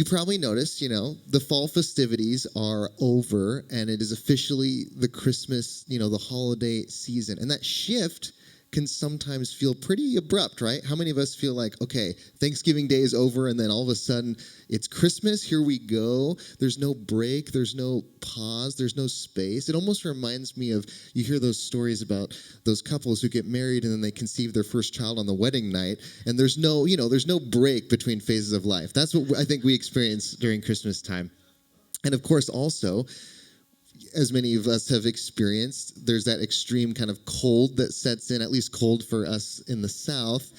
you probably noticed, the fall festivities are over, and it is officially the Christmas, the holiday season. And that shift can sometimes feel pretty abrupt, right? How many of us feel like, okay, Thanksgiving Day is over, and then all of a sudden it's Christmas, here we go. There's no break, there's no pause, there's no space. It almost reminds me of, you hear those stories about those couples who get married and then they conceive their first child on the wedding night, and there's no break between phases of life. That's what I think we experience during Christmas time. And of course, also, as many of us have experienced, there's that extreme kind of cold that sets in, at least cold for us in the South.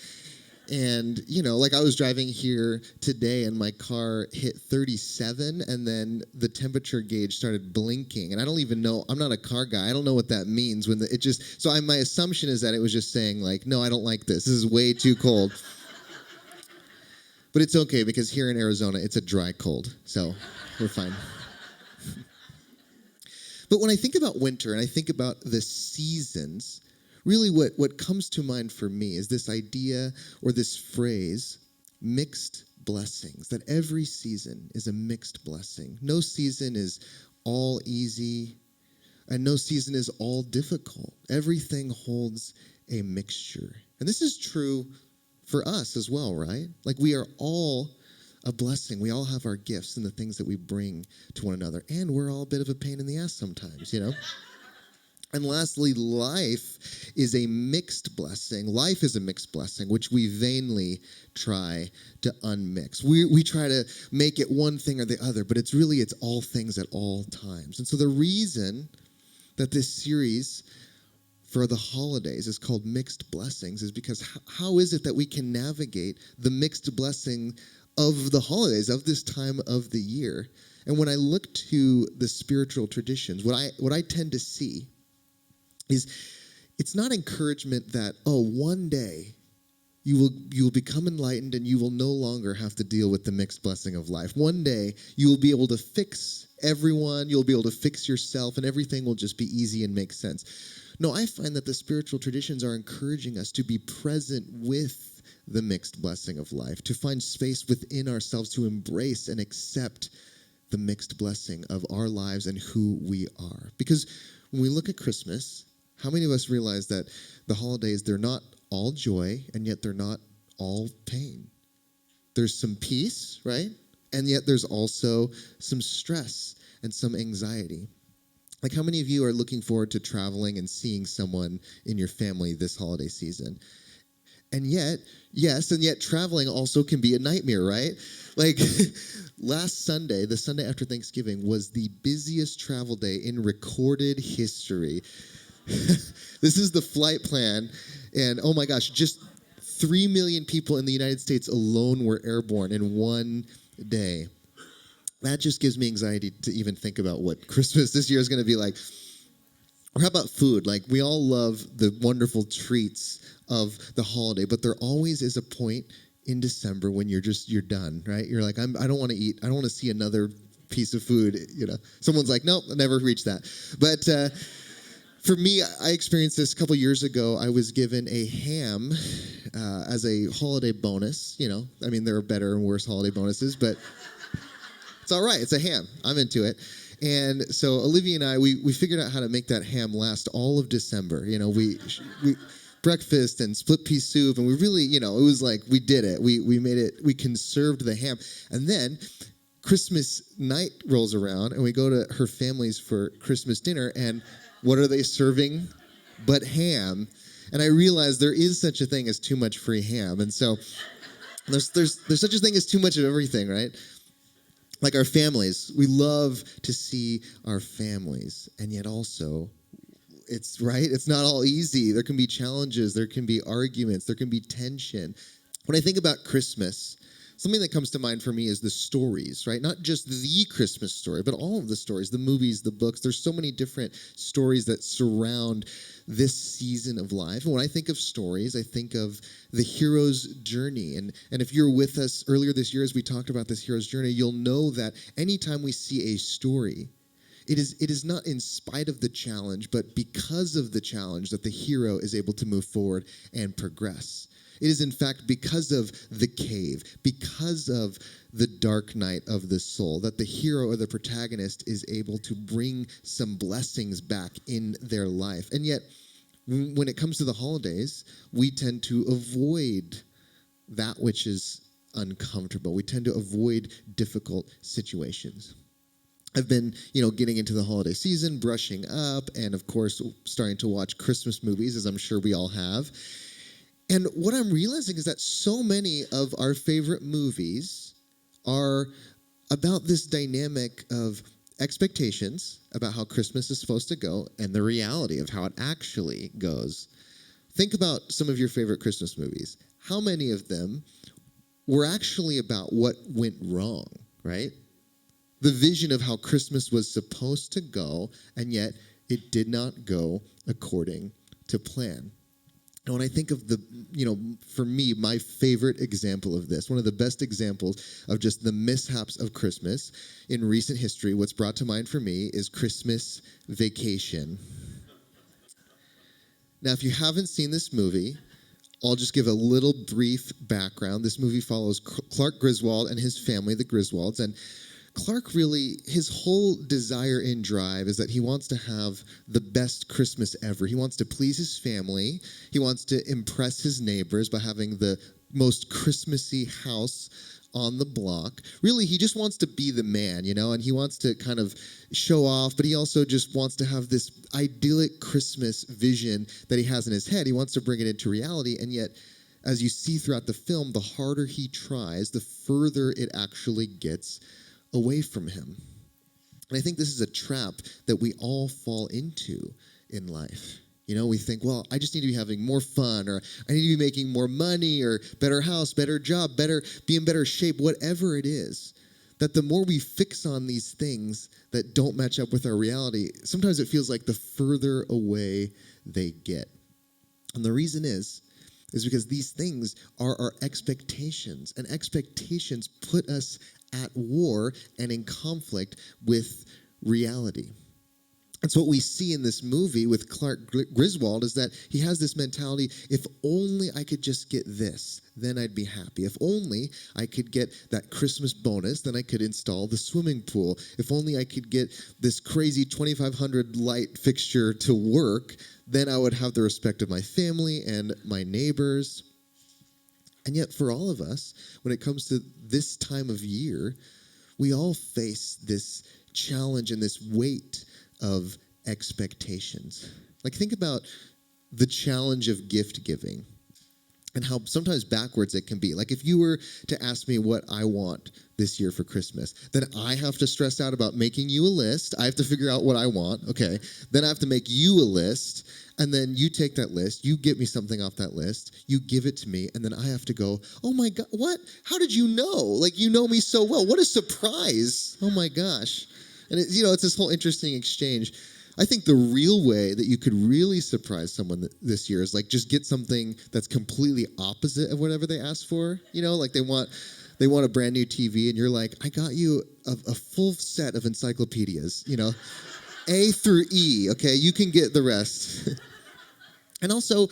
And, like I was driving here today and my car hit 37 and then the temperature gauge started blinking. And I don't even know, I'm not a car guy. I don't know what that means my assumption is that it was just saying like, no, I don't like this. This is way too cold. But it's okay because here in Arizona, it's a dry cold. So we're fine. But when I think about winter and I think about the seasons, really what comes to mind for me is this idea or this phrase, mixed blessings, that every season is a mixed blessing. No season is all easy, and no season is all difficult. Everything holds a mixture. And this is true for us as well, right? Like we are all a blessing. We all have our gifts and the things that we bring to one another. And we're all a bit of a pain in the ass sometimes, And lastly, life is a mixed blessing. Life is a mixed blessing, which we vainly try to unmix. We try to make it one thing or the other, but it's all things at all times. And so the reason that this series for the holidays is called Mixed Blessings is because how is it that we can navigate the mixed blessing of the holidays, of this time of the year? And when I look to the spiritual traditions, what I tend to see is it's not encouragement that, one day you will become enlightened and you will no longer have to deal with the mixed blessing of life. One day you will be able to fix everyone, you'll be able to fix yourself, and everything will just be easy and make sense. No, I find that the spiritual traditions are encouraging us to be present with the mixed blessing of life, to find space within ourselves to embrace and accept the mixed blessing of our lives and who we are. Because when we look at Christmas, how many of us realize that the holidays, they're not all joy, and yet they're not all pain? There's some peace, right? And yet there's also some stress and some anxiety. Like how many of you are looking forward to traveling and seeing someone in your family this holiday season? And yet, traveling also can be a nightmare, right? Like last Sunday, the Sunday after Thanksgiving, was the busiest travel day in recorded history. This is the flight plan, and oh my gosh, just 3 million people in the United States alone were airborne in one day. That just gives me anxiety to even think about what Christmas this year is going to be like. Or how about food? Like we all love the wonderful treats of the holiday, but there always is a point in December when you're done, right? You're like, I don't want to eat. I don't want to see another piece of food. Someone's like, nope, I never reached that. But for me, I experienced this a couple years ago. I was given a ham as a holiday bonus. There are better and worse holiday bonuses, but it's all right. It's a ham. I'm into it. And so Olivia and I, we figured out how to make that ham last all of December. We breakfast and split pea soup, and we really, it was like we did it. We made it. We conserved the ham, and then Christmas night rolls around, and we go to her family's for Christmas dinner, and what are they serving but ham? And I realized there is such a thing as too much free ham, and so there's such a thing as too much of everything, right? Like our families, we love to see our families, and yet also, it's not all easy. There can be challenges, there can be arguments, there can be tension. When I think about Christmas, something that comes to mind for me is the stories, right? Not just the Christmas story, but all of the stories, the movies, the books. There's so many different stories that surround this season of life. And when I think of stories, I think of the hero's journey. And if you're with us earlier this year as we talked about this hero's journey, you'll know that anytime we see a story, it is not in spite of the challenge, but because of the challenge that the hero is able to move forward and progress. It is, in fact, because of the cave, because of the dark night of the soul, that the hero or the protagonist is able to bring some blessings back in their life. And yet, when it comes to the holidays, we tend to avoid that which is uncomfortable. We tend to avoid difficult situations. I've been, getting into the holiday season, brushing up, and of course, starting to watch Christmas movies, as I'm sure we all have. And what I'm realizing is that so many of our favorite movies are about this dynamic of expectations about how Christmas is supposed to go and the reality of how it actually goes. Think about some of your favorite Christmas movies. How many of them were actually about what went wrong, right? The vision of how Christmas was supposed to go, and yet it did not go according to plan. And when I think of for me, my favorite example of this, one of the best examples of just the mishaps of Christmas in recent history, what's brought to mind for me is Christmas Vacation. Now, if you haven't seen this movie, I'll just give a little brief background. This movie follows Clark Griswold and his family, the Griswolds, and Clark really, his whole desire and drive is that he wants to have the best Christmas ever. He wants to please his family. He wants to impress his neighbors by having the most Christmassy house on the block. Really, he just wants to be the man, and he wants to kind of show off, but he also just wants to have this idyllic Christmas vision that he has in his head. He wants to bring it into reality, and yet, as you see throughout the film, the harder he tries, the further it actually gets away from him. And I think this is a trap that we all fall into in life. We think, well, I just need to be having more fun, or I need to be making more money, or better house, better job, be in better shape, whatever it is. That the more we fix on these things that don't match up with our reality, sometimes it feels like the further away they get. And the reason is because these things are our expectations, and expectations put us at war and in conflict with reality. And so what we see in this movie with Clark Griswold is that he has this mentality, if only I could just get this, then I'd be happy. If only I could get that Christmas bonus, then I could install the swimming pool. If only I could get this crazy 2,500 light fixture to work, then I would have the respect of my family and my neighbors. And yet for all of us, when it comes to this time of year, we all face this challenge and this weight of expectations. Like, think about the challenge of gift giving and how sometimes backwards it can be. Like, if you were to ask me what I want this year for Christmas, then I have to stress out about making you a list. I have to figure out what I want. Okay. Then I have to make you a list. And then you take that list, you get me something off that list, you give it to me, and then I have to go, oh my God, what? How did you know? Like, you know me so well. What a surprise. Oh my gosh. And it's this whole interesting exchange. I think the real way that you could really surprise someone this year is like just get something that's completely opposite of whatever they asked for. Like they want a brand new TV, and you're like, I got you a full set of encyclopedias, A through E, okay? You can get the rest. And also,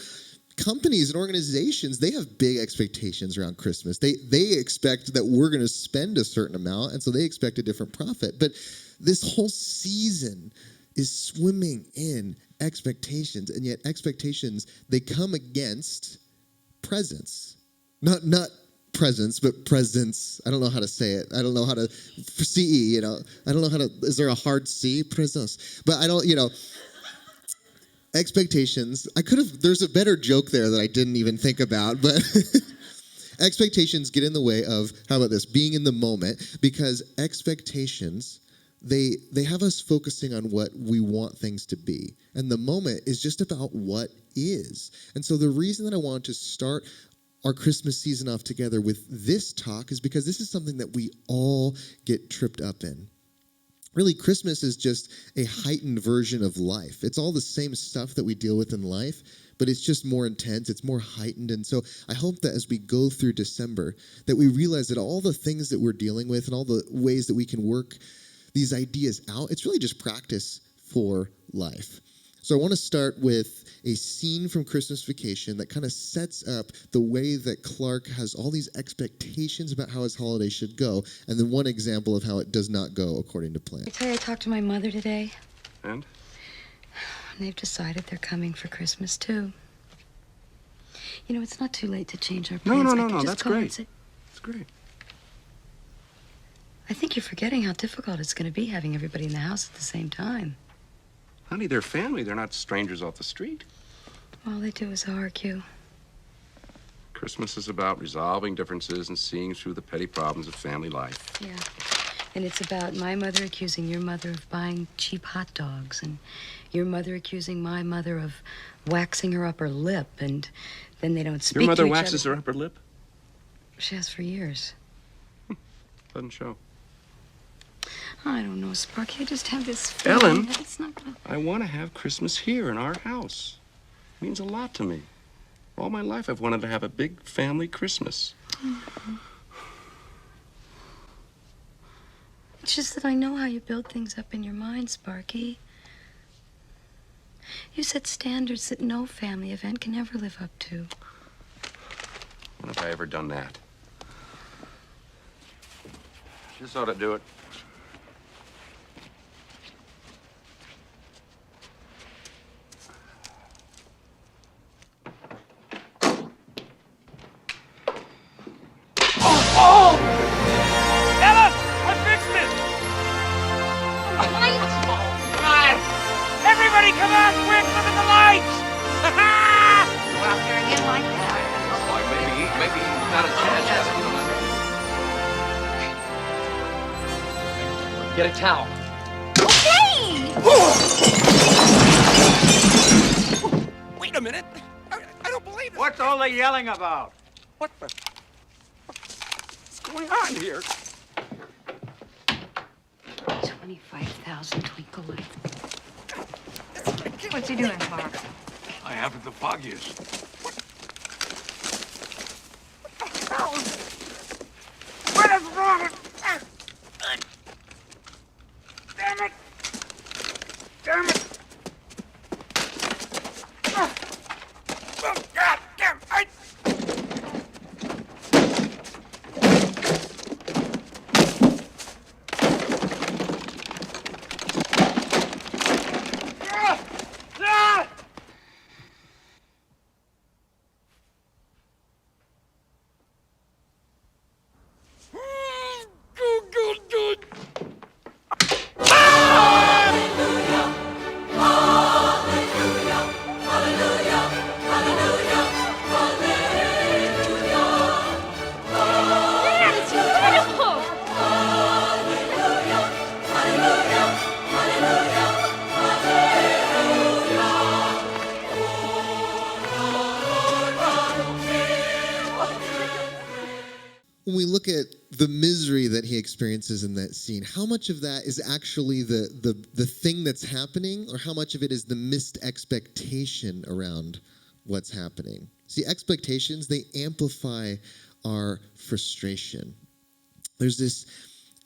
companies and organizations, they have big expectations around Christmas. They expect that we're going to spend a certain amount, and so they expect a different profit. But this whole season is swimming in expectations, and yet expectations, they come against presence. Not presence, but presence. I don't know how to say it. I don't know how to, for CE, I don't know how to, is there a hard C? Presence. But I don't, expectations. There's a better joke there that I didn't even think about, but expectations get in the way of, how about this, being in the moment, because expectations, they have us focusing on what we want things to be. And the moment is just about what is. And so the reason that I wanted to start our Christmas season off together with this talk is because this is something that we all get tripped up in. Really, Christmas is just a heightened version of life. It's all the same stuff that we deal with in life, but it's just more intense, it's more heightened. And so I hope that as we go through December, that we realize that all the things that we're dealing with and all the ways that we can work these ideas out, it's really just practice for life. So I want to start with a scene from Christmas Vacation that kind of sets up the way that Clark has all these expectations about how his holiday should go, and then one example of how it does not go according to plan. I tell you, I talked to my mother today. And? They've decided they're coming for Christmas, too. You know, it's not too late to change our plans. No, that's great. That's great. I think you're forgetting how difficult it's going to be having everybody in the house at the same time. Honey, they're family. They're not strangers off the street. All they do is argue. Christmas is about resolving differences and seeing through the petty problems of family life. Yeah. And it's about my mother accusing your mother of buying cheap hot dogs, and your mother accusing my mother of waxing her upper lip, and then they don't speak to each other. Your mother waxes her upper lip? She has for years. Doesn't show. I don't know, Sparky. I just have this feeling Ellen, that it's not gonna... I want to have Christmas here in our house. It means a lot to me. All my life I've wanted to have a big family Christmas. Mm-hmm. It's just that I know how you build things up in your mind, Sparky. You set standards that no family event can ever live up to. When have I ever done that? This ought to do it. Get a towel. Okay! Wait a minute. I don't believe it. What's all the yelling about? What's going on here? 25,000 twinkle lights. What's he doing, Clark? I haven't the foggiest. What is wrong? Damn it! Damn it! Oh, God damn! When we look at the misery that he experiences in that scene, how much of that is actually the thing that's happening, or how much of it is the missed expectation around what's happening? See, expectations, they amplify our frustration. There's this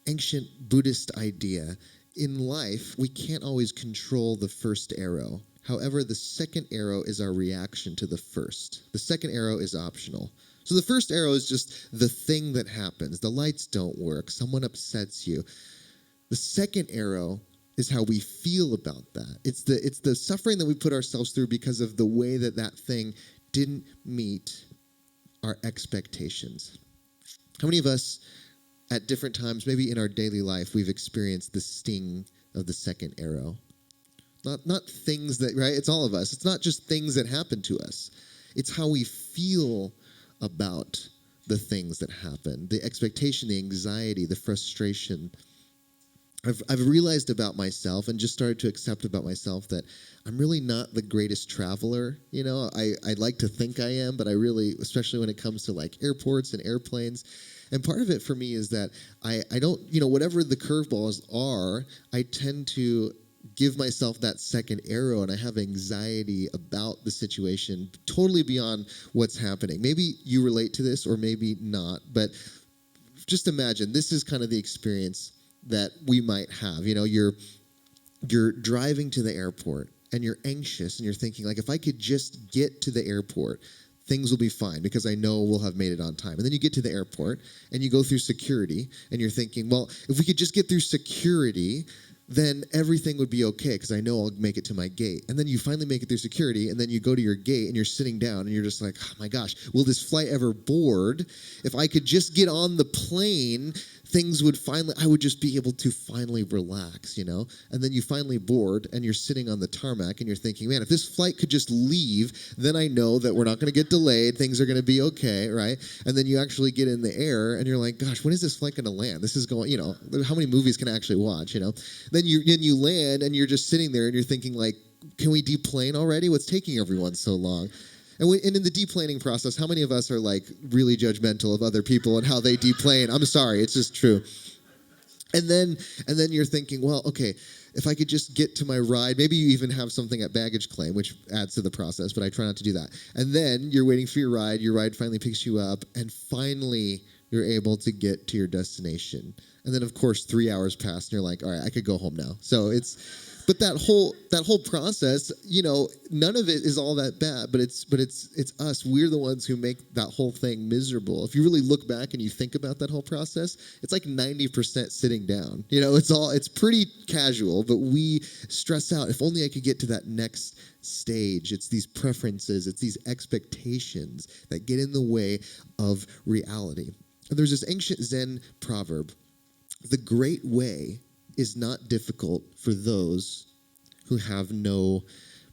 ancient Buddhist idea. In life, we can't always control the first arrow. However, the second arrow is our reaction to the first. The second arrow is optional. So the first arrow is just the thing that happens. The lights don't work. Someone upsets you. The second arrow is how we feel about that. It's the suffering that we put ourselves through because of the way that thing didn't meet our expectations. How many of us at different times, maybe in our daily life, we've experienced the sting of the second arrow? Not things that, right? It's all of us. It's not just things that happen to us. It's how we feel about the things that happen, the expectation, the anxiety, the frustration. I've realized about myself and just started to accept about myself that I'm really not the greatest traveler. You know, I like to think I am, but I really, especially when it comes to like airports and airplanes. And part of it for me is that I don't, whatever the curveballs are, I tend to give myself that second arrow, and I have anxiety about the situation totally beyond what's happening. Maybe you relate to this or maybe not, but just imagine this is kind of the experience that we might have. You're driving to the airport and you're anxious and you're thinking, like, if I could just get to the airport, things will be fine because I know we'll have made it on time. And then you get to the airport and you go through security and you're thinking, well, if we could just get through security, then everything would be okay because I know I'll make it to my gate. And then you finally make it through security, and then you go to your gate and you're sitting down and you're just like, oh my gosh, will this flight ever board? If I could just get on the plane, I would just be able to finally relax, And then you finally board and you're sitting on the tarmac and you're thinking, man, if this flight could just leave, then I know that we're not going to get delayed. Things are going to be okay, right? And then you actually get in the air and you're like, gosh, when is this flight going to land? This is going, how many movies can I actually watch, Then you land and you're just sitting there and you're thinking, like, can we deplane already? What's taking everyone so long? And in the deplaning process, how many of us are like really judgmental of other people and how they deplane? I'm sorry, it's just true. And then you're thinking, well, okay, if I could just get to my ride, maybe you even have something at baggage claim, which adds to the process, but I try not to do that. And then you're waiting for your ride finally picks you up, and finally you're able to get to your destination. And then, of course, 3 hours pass, and you're like, all right, I could go home now. But that whole process, none of it is all that bad. But it's us. We're the ones who make that whole thing miserable. If you really look back and you think about that whole process, it's like 90% sitting down. It's pretty casual, but we stress out. If only I could get to that next stage. It's these preferences, it's these expectations that get in the way of reality. And there's this ancient Zen proverb: the great way is not difficult for those who have no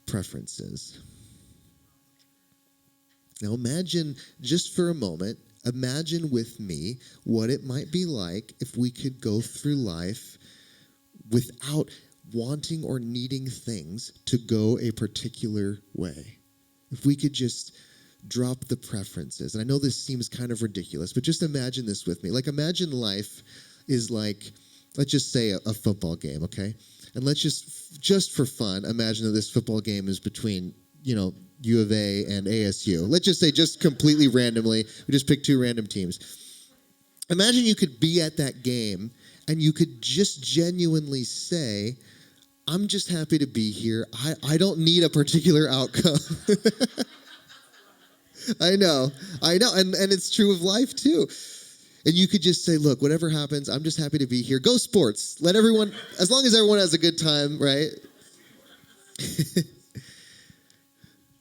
preferences. Now imagine, just for a moment, imagine with me what it might be like if we could go through life without wanting or needing things to go a particular way. If we could just drop the preferences. And I know this seems kind of ridiculous, but just imagine this with me. Like, imagine life is like, let's just say a football game, okay? And let's just for fun, imagine that this football game is between, U of A and ASU. Let's just say, just completely randomly, we just pick two random teams. Imagine you could be at that game and you could just genuinely say, I'm just happy to be here. I don't need a particular outcome. I know. And it's true of life too. And you could just say, look, whatever happens, I'm just happy to be here. Go sports. Let everyone, as long as everyone has a good time, right?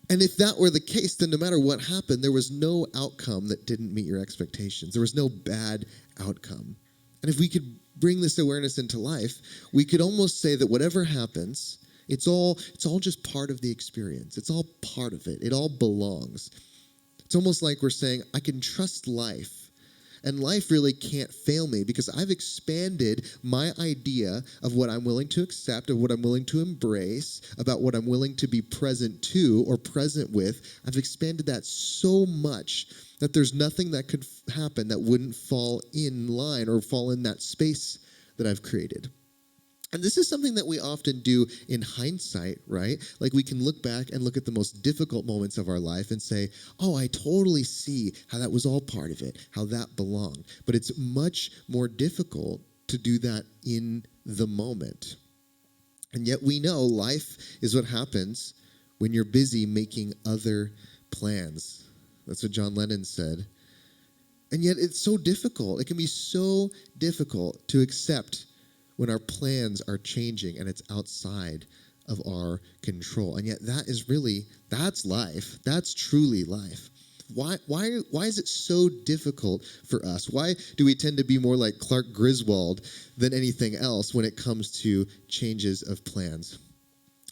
And if that were the case, then no matter what happened, there was no outcome that didn't meet your expectations. There was no bad outcome. And if we could bring this awareness into life, we could almost say that whatever happens, it's all just part of the experience. It's all part of it. It all belongs. It's almost like we're saying, I can trust life. And life really can't fail me because I've expanded my idea of what I'm willing to accept, of what I'm willing to embrace, about what I'm willing to be present to or present with. I've expanded that so much that there's nothing that could happen that wouldn't fall in line or fall in that space that I've created. And this is something that we often do in hindsight, right? Like, we can look back and look at the most difficult moments of our life and say, oh, I totally see how that was all part of it, how that belonged. But it's much more difficult to do that in the moment. And yet we know life is what happens when you're busy making other plans. That's what John Lennon said. And yet it's so difficult. It can be so difficult to accept when our plans are changing and it's outside of our control. And yet that's life. That's truly life. Why is it so difficult for us? Why do we tend to be more like Clark Griswold than anything else when it comes to changes of plans?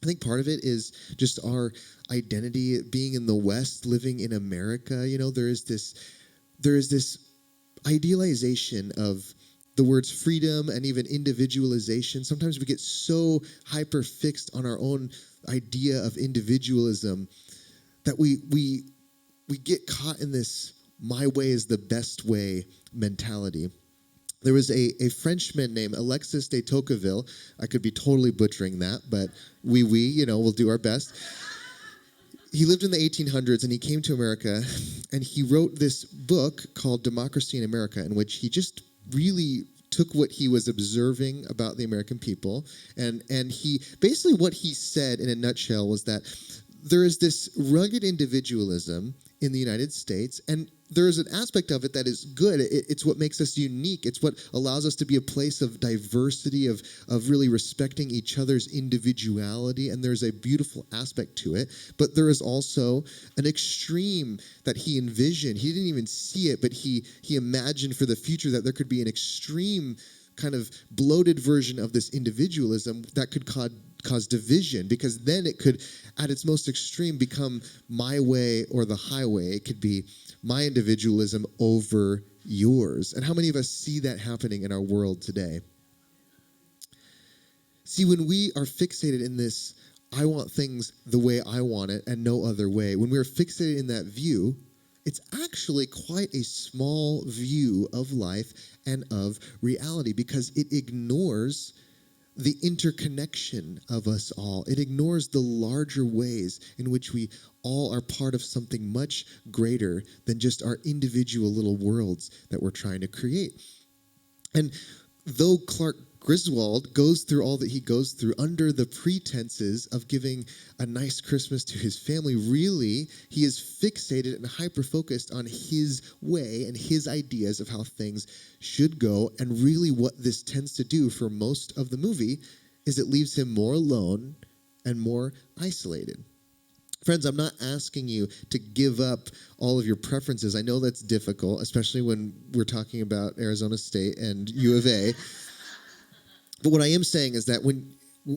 I think part of it is just our identity, being in the West, living in America. There is this idealization of the words freedom and even individualization. Sometimes we get so hyper fixed on our own idea of individualism that we get caught in this my way is the best way mentality. There was a Frenchman named Alexis de Tocqueville. I could be totally butchering that, but we'll do our best. He lived in the 1800s and he came to America and he wrote this book called Democracy in America, in which he just really took what he was observing about the American people, and he basically what he said in a nutshell was that there is this rugged individualism in the United States, and there is an aspect of it that is good. It's what makes us unique. It's what allows us to be a place of diversity, of really respecting each other's individuality, and there's a beautiful aspect to it. But there is also an extreme that he envisioned. He didn't even see it, but he imagined for the future that there could be an extreme kind of bloated version of this individualism that could cause division, because then it could, at its most extreme, become my way or the highway. It could be my individualism over yours. And how many of us see that happening in our world today? See, when we are fixated in this, I want things the way I want it and no other way, when we're fixated in that view, it's actually quite a small view of life and of reality, because it ignores the interconnection of us all. It ignores the larger ways in which we all are part of something much greater than just our individual little worlds that we're trying to create. And though Clark Griswold goes through all that he goes through under the pretenses of giving a nice Christmas to his family, really, he is fixated and hyper-focused on his way and his ideas of how things should go. And really what this tends to do for most of the movie is it leaves him more alone and more isolated. Friends, I'm not asking you to give up all of your preferences. I know that's difficult, especially when we're talking about Arizona State and U of A. But what I am saying is that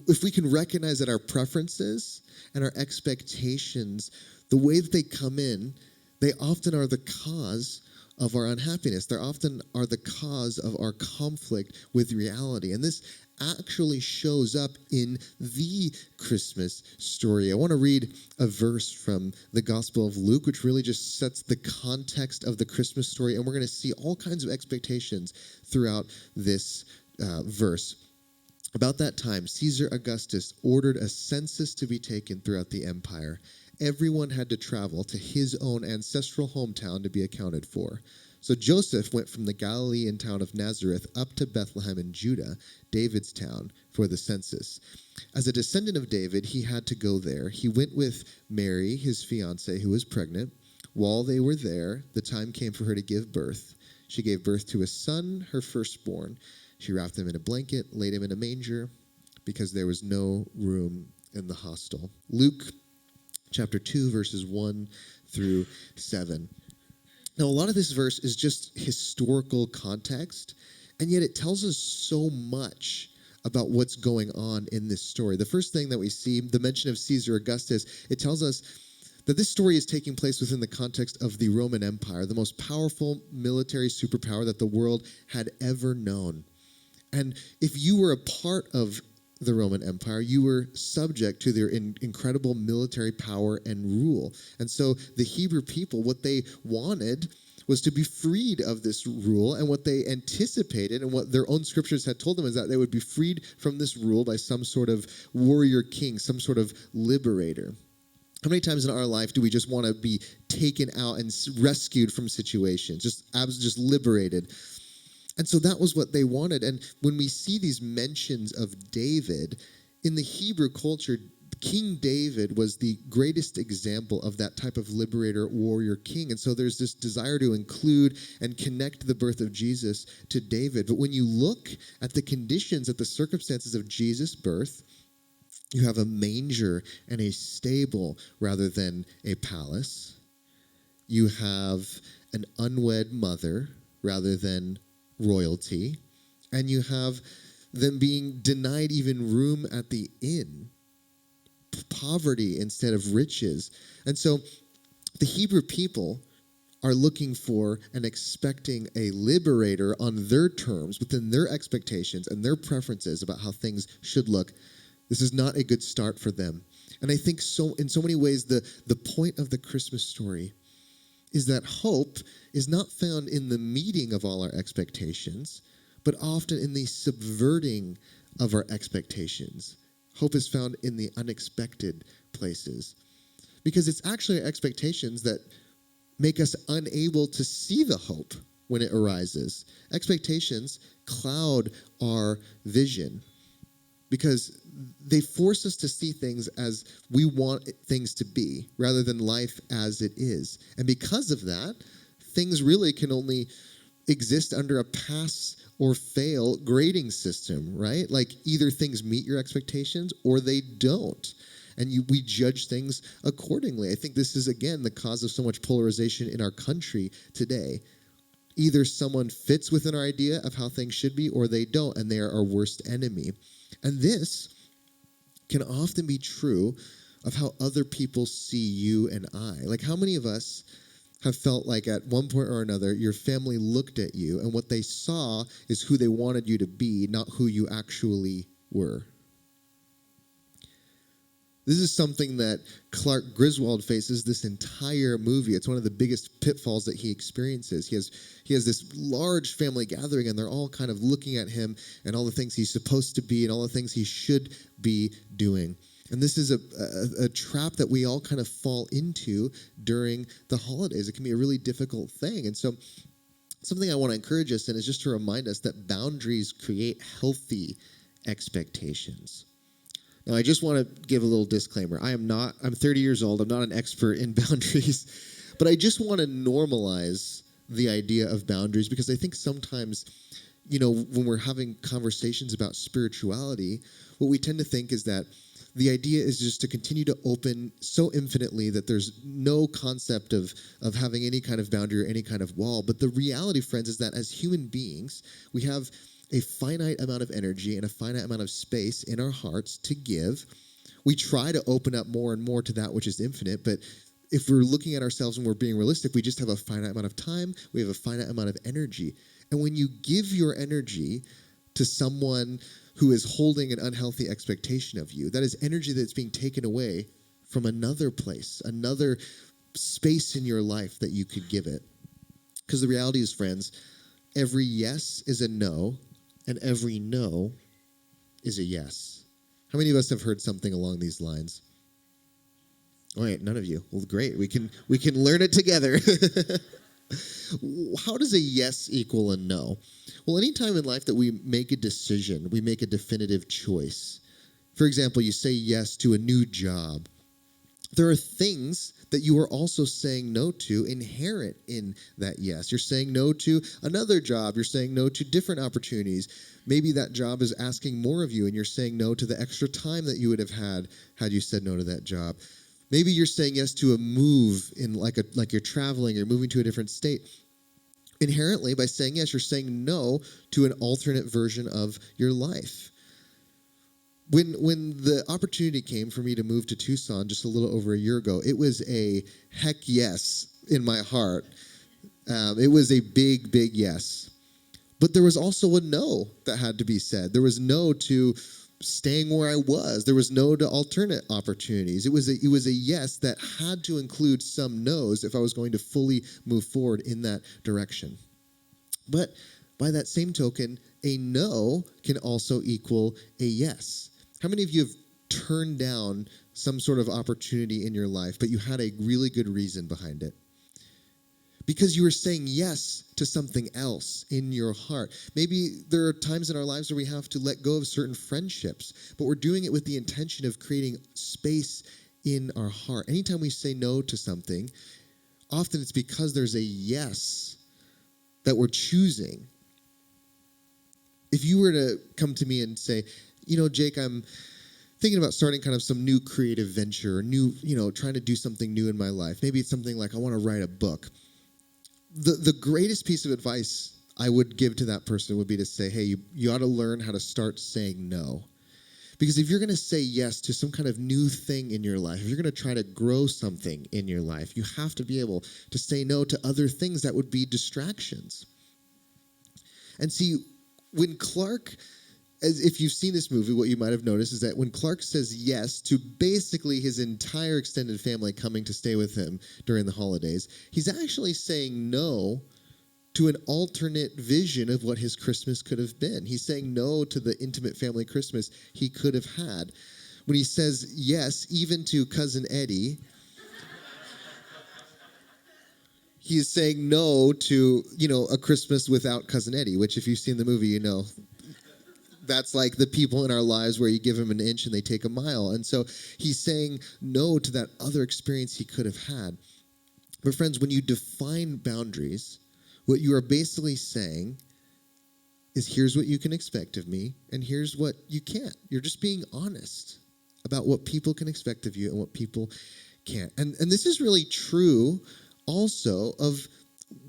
if we can recognize that our preferences and our expectations, the way that they come in, they often are the cause of our unhappiness. They often are the cause of our conflict with reality. And this actually shows up in the Christmas story. I want to read a verse from the Gospel of Luke, which really just sets the context of the Christmas story. And we're going to see all kinds of expectations throughout this verse. About that time, Caesar Augustus ordered a census to be taken throughout the empire. Everyone had to travel to his own ancestral hometown to be accounted for. So Joseph went from the Galilean town of Nazareth up to Bethlehem in Judah, David's town, for the census. As a descendant of David, he had to go there. He went with Mary, his fiancée, who was pregnant. While they were there, the time came for her to give birth. She gave birth to a son, her firstborn. She wrapped him in a blanket, laid him in a manger, because there was no room in the hostel. Luke chapter 2, verses 1 through 7. Now, a lot of this verse is just historical context, and yet it tells us so much about what's going on in this story. The first thing that we see, the mention of Caesar Augustus, it tells us that this story is taking place within the context of the Roman Empire, the most powerful military superpower that the world had ever known. And if you were a part of the Roman Empire, you were subject to their incredible military power and rule. And so the Hebrew people, what they wanted was to be freed of this rule, and what they anticipated and what their own scriptures had told them is that they would be freed from this rule by some sort of warrior king, some sort of liberator. How many times in our life do we just want to be taken out and rescued from situations, just liberated? And so that was what they wanted. And when we see these mentions of David, in the Hebrew culture, King David was the greatest example of that type of liberator, warrior king. And so there's this desire to include and connect the birth of Jesus to David. But when you look at the conditions, at the circumstances of Jesus' birth, you have a manger and a stable rather than a palace. You have an unwed mother rather than royalty, and you have them being denied even room at the inn, poverty instead of riches. And so the Hebrew people are looking for and expecting a liberator on their terms, within their expectations and their preferences about how things should look. This is not a good start for them. And I think in so many ways, the point of the Christmas story is that hope is not found in the meeting of all our expectations, but often in the subverting of our expectations. Hope is found in the unexpected places, because it's actually our expectations that make us unable to see the hope when it arises. Expectations cloud our vision because they force us to see things as we want things to be rather than life as it is. And because of that, things really can only exist under a pass or fail grading system, right? Like either things meet your expectations or they don't. And we judge things accordingly. I think this is, again, the cause of so much polarization in our country today. Either someone fits within our idea of how things should be or they don't, and they are our worst enemy. And this can often be true of how other people see you and I. Like how many of us have felt like at one point or another, your family looked at you and what they saw is who they wanted you to be, not who you actually were. This is something that Clark Griswold faces this entire movie. It's one of the biggest pitfalls that he experiences. He has this large family gathering, and they're all kind of looking at him and all the things he's supposed to be and all the things he should be doing. And this is a trap that we all kind of fall into during the holidays. It can be a really difficult thing. And so something I want to encourage us in is just to remind us that boundaries create healthy expectations. Now, I just want to give a little disclaimer. I'm 30 years old. I'm not an expert in boundaries, but I just want to normalize the idea of boundaries because I think sometimes, when we're having conversations about spirituality, what we tend to think is that the idea is just to continue to open so infinitely that there's no concept of having any kind of boundary or any kind of wall. But the reality, friends, is that as human beings, we have a finite amount of energy and a finite amount of space in our hearts to give. We try to open up more and more to that which is infinite, but if we're looking at ourselves and we're being realistic, we just have a finite amount of time, we have a finite amount of energy. And when you give your energy to someone who is holding an unhealthy expectation of you, that is energy that's being taken away from another place, another space in your life that you could give it. Because the reality is, friends, every yes is a no, and every no is a yes. How many of us have heard something along these lines? All right, none of you. Well, great. We can learn it together. How does a yes equal a no? Well, anytime in life that we make a decision, we make a definitive choice. For example, you say yes to a new job. There are things that you are also saying no to inherent in that yes. You're saying no to another job. You're saying no to different opportunities. Maybe that job is asking more of you, and you're saying no to the extra time that you would have had you said no to that job. Maybe you're saying yes to a move in like you're traveling or moving to a different state. Inherently, by saying yes, you're saying no to an alternate version of your life. When the opportunity came for me to move to Tucson just a little over a year ago, it was a heck yes in my heart. It was a big, big yes. But there was also a no that had to be said. There was no to staying where I was. There was no to alternate opportunities. It was a yes that had to include some no's if I was going to fully move forward in that direction. But by that same token, a no can also equal a yes. How many of you have turned down some sort of opportunity in your life, but you had a really good reason behind it? Because you were saying yes to something else in your heart. Maybe there are times in our lives where we have to let go of certain friendships, but we're doing it with the intention of creating space in our heart. Anytime we say no to something, often it's because there's a yes that we're choosing. If you were to come to me and say, Jake, I'm thinking about starting kind of some new creative venture, trying to do something new in my life. Maybe it's something like I want to write a book. The greatest piece of advice I would give to that person would be to say, hey, you ought to learn how to start saying no. Because if you're going to say yes to some kind of new thing in your life, if you're going to try to grow something in your life, you have to be able to say no to other things that would be distractions. And see, when Clark, if you've seen this movie, what you might have noticed is that when Clark says yes to basically his entire extended family coming to stay with him during the holidays, he's actually saying no to an alternate vision of what his Christmas could have been. He's saying no to the intimate family Christmas he could have had. When he says yes, even to Cousin Eddie, He's saying no to, A Christmas Without Cousin Eddie, which if you've seen the movie, that's like the people in our lives where you give them an inch and they take a mile. And so he's saying no to that other experience he could have had. But friends, when you define boundaries, what you are basically saying is here's what you can expect of me and here's what you can't. You're just being honest about what people can expect of you and what people can't. And this is really true also of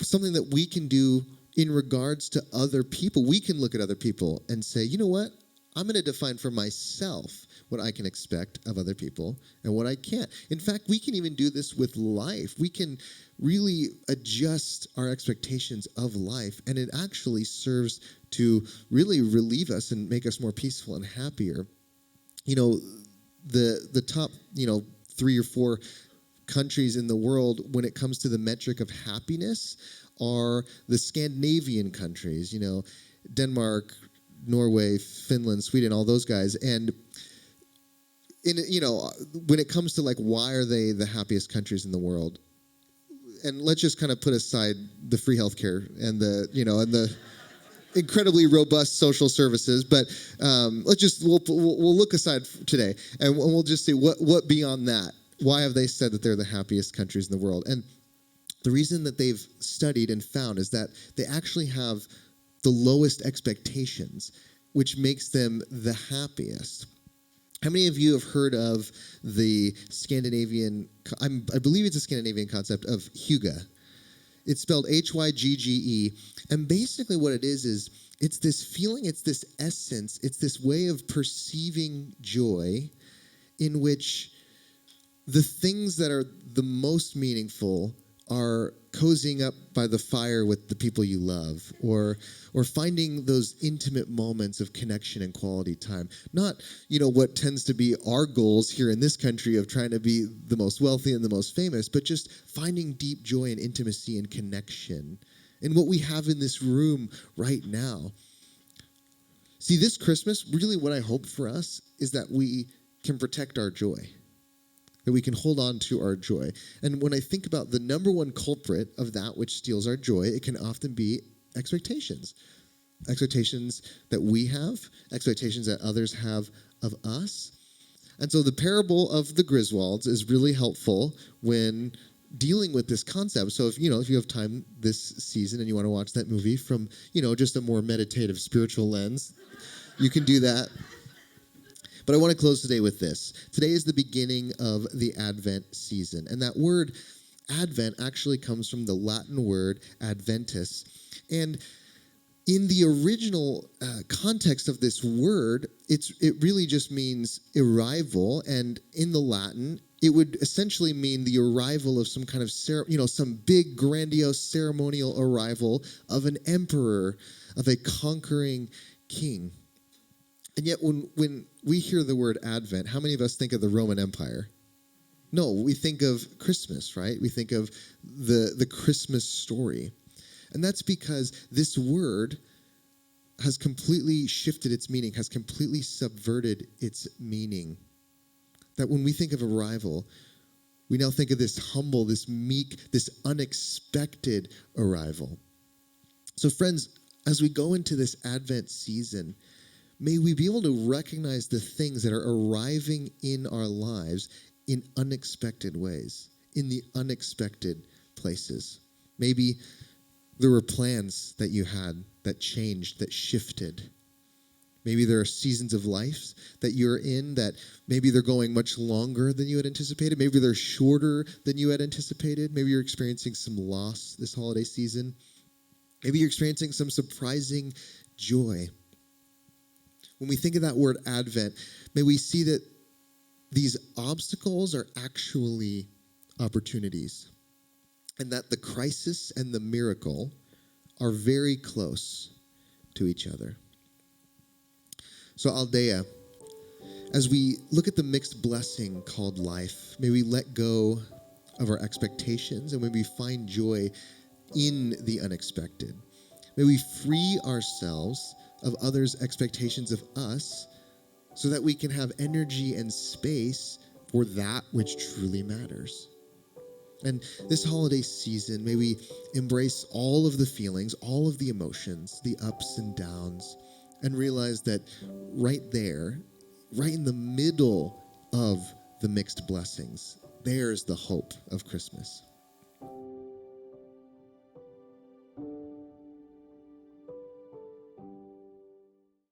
something that we can do in regards to other people. We can look at other people and say, you know what? I'm going to define for myself what I can expect of other people and what I can't. In fact, we can even do this with life. We can really adjust our expectations of life, and it actually serves to really relieve us and make us more peaceful and happier. The top, 3 or 4 countries in the world when it comes to the metric of happiness are the Scandinavian countries, Denmark, Norway, Finland, Sweden, all those guys. And when it comes to like why are they the happiest countries in the world, and let's just kind of put aside the free healthcare and the incredibly robust social services, but we'll look aside today, and we'll just see what beyond that. Why have they said that they're the happiest countries in the world? And the reason that they've studied and found is that they actually have the lowest expectations, which makes them the happiest. How many of you have heard of the Scandinavian, I believe it's a Scandinavian concept of hygge? It's spelled Hygge. And basically what it is it's this feeling, it's this essence, it's this way of perceiving joy in which the things that are the most meaningful are cozying up by the fire with the people you love, or finding those intimate moments of connection and quality time. Not, what tends to be our goals here in this country of trying to be the most wealthy and the most famous, but just finding deep joy and intimacy and connection in what we have in this room right now. See, this Christmas, really what I hope for us is that we can protect our joy, that we can hold on to our joy. And when I think about the number one culprit of that which steals our joy, it can often be expectations. Expectations that we have, expectations that others have of us. And so the parable of the Griswolds is really helpful when dealing with this concept. So if you have time this season and you want to watch that movie from, just a more meditative spiritual lens, you can do that. But I want to close today with this. Today is the beginning of the Advent season. And that word Advent actually comes from the Latin word adventus. And in the original context of this word, it really just means arrival. And in the Latin, it would essentially mean the arrival of some kind of, some big, grandiose, ceremonial arrival of an emperor, of a conquering king. And yet when we hear the word Advent, how many of us think of the Roman Empire? No, we think of Christmas, right? We think of the Christmas story. And that's because this word has completely shifted its meaning, has completely subverted its meaning. That when we think of arrival, we now think of this humble, this meek, this unexpected arrival. So friends, as we go into this Advent season, may we be able to recognize the things that are arriving in our lives in unexpected ways, in the unexpected places. Maybe there were plans that you had that changed, that shifted. Maybe there are seasons of life that you're in that maybe they're going much longer than you had anticipated. Maybe they're shorter than you had anticipated. Maybe you're experiencing some loss this holiday season. Maybe you're experiencing some surprising joy. When we think of that word Advent, may we see that these obstacles are actually opportunities, and that the crisis and the miracle are very close to each other. So Aldea, as we look at the mixed blessing called life, may we let go of our expectations and may we find joy in the unexpected. May we free ourselves of others' expectations of us so that we can have energy and space for that which truly matters. And this holiday season, may we embrace all of the feelings, all of the emotions, the ups and downs, and realize that right there, right in the middle of the mixed blessings, there's the hope of Christmas.